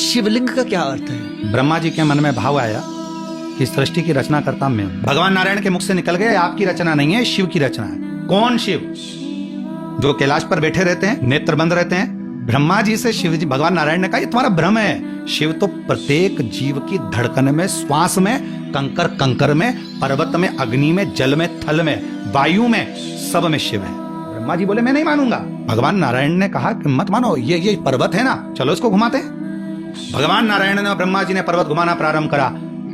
शिवलिंग का क्या अर्थ है? ब्रह्मा जी के मन में भाव आया कि सृष्टि की रचना करता मैं हूं। भगवान नारायण के मुख से निकल गया, आपकी रचना नहीं है, शिव की रचना है। कौन शिव? जो कैलाश पर बैठे रहते हैं, नेत्र बंद रहते हैं। ब्रह्मा जी से शिव जी, भगवान नारायण ने कहा ये तुम्हारा भ्रम है। शिव तो प्रत्येक जीव की धड़कन में, श्वास में, कंकर कंकर में, पर्वत में, अग्नि में, जल में, थल में, वायु में, सब में शिव है। ब्रह्मा जी बोले मैं नहीं मानूंगा। भगवान नारायण ने कहा कि मत मानो, ये पर्वत है ना, चलो इसको घुमाते हैं। भगवान नारायण ने और ब्रह्मा जी ने पर्वत घुमाना प्रारंभ करा।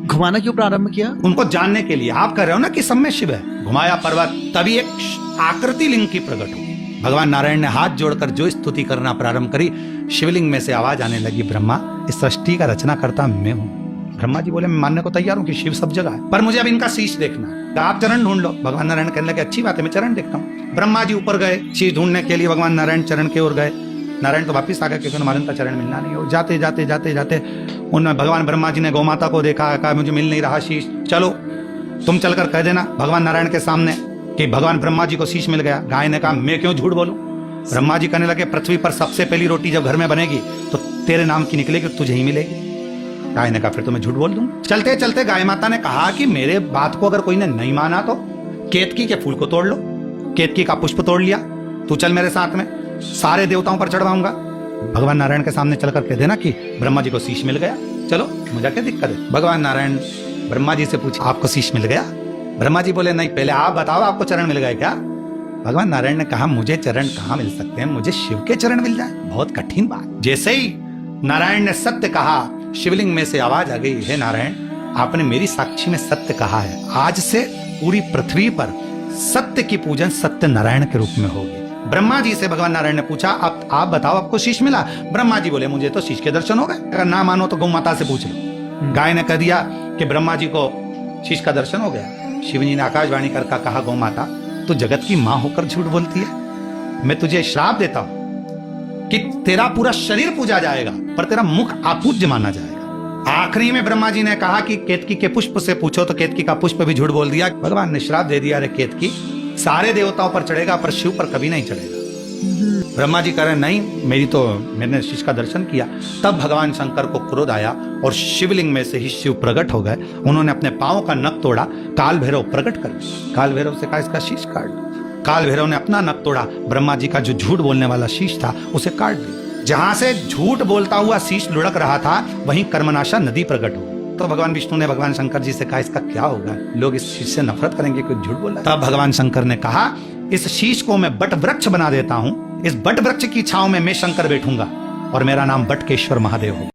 घुमाना क्यों प्रारंभ किया? उनको जानने के लिए। आप कह रहे हो ना कि सब में शिव है। घुमाया पर्वत, तभी एक आकृति लिंग की प्रकट हुई। भगवान नारायण ने हाथ जोड़कर जो स्तुति करना प्रारंभ करी, शिवलिंग में से आवाज आने लगी, ब्रह्मा इस सृष्टि का रचना करता मैं हूँ। ब्रह्मा जी बोले मैं मानने को तैयार हूँ कि शिव सब जगह है, पर मुझे अब इनका शीश देखना है। आप चरण ढूंढ लो। भगवान नारायण कहने लगे अच्छी बात है, मैं चरण देखता हूँ। ब्रह्मा जी ऊपर गए शीश ढूंढने के लिए, भगवान नारायण चरण की ओर गए। नारायण तो वापिस आ गए क्योंकि हमारे उनका चरण मिलना नहीं हो। जाते जाते जाते जाते उन भगवान ब्रह्मा जी ने गौ माता को देखा, कहा मुझे मिल नहीं रहा शीश, चलो तुम चलकर कह देना भगवान नारायण के सामने कि भगवान ब्रह्मा जी को शीश मिल गया। गाय ने कहा मैं क्यों झूठ बोलूं। ब्रह्मा जी कहने लगे पृथ्वी पर सबसे पहली रोटी जब घर में बनेगी तो तेरे नाम की निकलेगी, तुझे ही मिलेगी। गाय ने कहा फिर तो मैं झूठ बोल दूं। चलते चलते गाय माता ने कहा कि मेरे बात को अगर कोई ने नहीं माना तो केतकी के फूल को तोड़ लो। केतकी का पुष्प तोड़ लिया, तू चल मेरे साथ में, सारे देवताओं पर चढ़वाऊंगा। भगवान नारायण के सामने चलकर कह देना कि ब्रह्मा जी को शीश मिल गया, चलो मुझे क्या दिक्कत है। भगवान नारायण ब्रह्मा जी से पूछे आपको शीश मिल गया? ब्रह्मा जी बोले नहीं, पहले आप बताओ आपको चरण मिल गए क्या? भगवान नारायण ने कहा मुझे चरण कहाँ मिल सकते हैं, मुझे शिव के चरण मिल जाए, बहुत कठिन बात। जैसे ही नारायण ने सत्य कहा, शिवलिंग में से आवाज आ गई, हे नारायण आपने मेरी साक्षी में सत्य कहा है, आज से पूरी पृथ्वी पर सत्य की पूजन सत्य नारायण के रूप में होगी। ब्रह्मा जी से भगवान नारायण ने पूछा अब आप बताओ आपको शीश मिला? ब्रह्मा जी बोले मुझे तो शीश के दर्शन हो गए। अगर ना मानो तो गौ माता से पूछ लो। गाय ने कह दिया कि ब्रह्मा जी को शीश का दर्शन हो गया। शिव जी ने आकाशवाणी करके कहा गौ माता तू जगत की मां होकर झूठ बोलती है, मैं तुझे श्राप देता हूं कि तेरा पूरा शरीर पूजा जाएगा पर तेरा मुख अपूज्य माना जाएगा। आखिरी में ब्रह्मा जी ने कहा कि केतकी के पुष्प से पूछो, तो केतकी का पुष्प भी झूठ बोल दिया। भगवान ने श्राप दे दिया, अरे केतकी सारे देवताओं पर चढ़ेगा पर शिव पर कभी नहीं चढ़ेगा। ब्रह्मा जी कह रहे नहीं, मैंने शीश का दर्शन किया। तब भगवान शंकर को क्रोध आया और शिवलिंग में से ही शिव प्रकट हो गए। उन्होंने अपने पांव का नख तोड़ा, काल भैरव प्रकट कर दिया। काल भैरव से कहा इसका शीश काट दो। काल भैरव ने अपना नख तोड़ा, ब्रह्मा जी का जो झूठ बोलने वाला शीश था उसे काट दिया। जहां से झूठ बोलता हुआ शीश लुढ़क रहा था वहीं कर्मनाशा नदी प्रकट हो। तो भगवान विष्णु ने भगवान शंकर जी से कहा इसका क्या होगा, लोग इस शीश से नफरत करेंगे क्योंकि झूठ बोला। तब भगवान शंकर ने कहा इस शीश को मैं बट वृक्ष बना देता हूं, इस बट वृक्ष की छांव में मैं शंकर बैठूंगा और मेरा नाम बटकेश्वर महादेव होगा।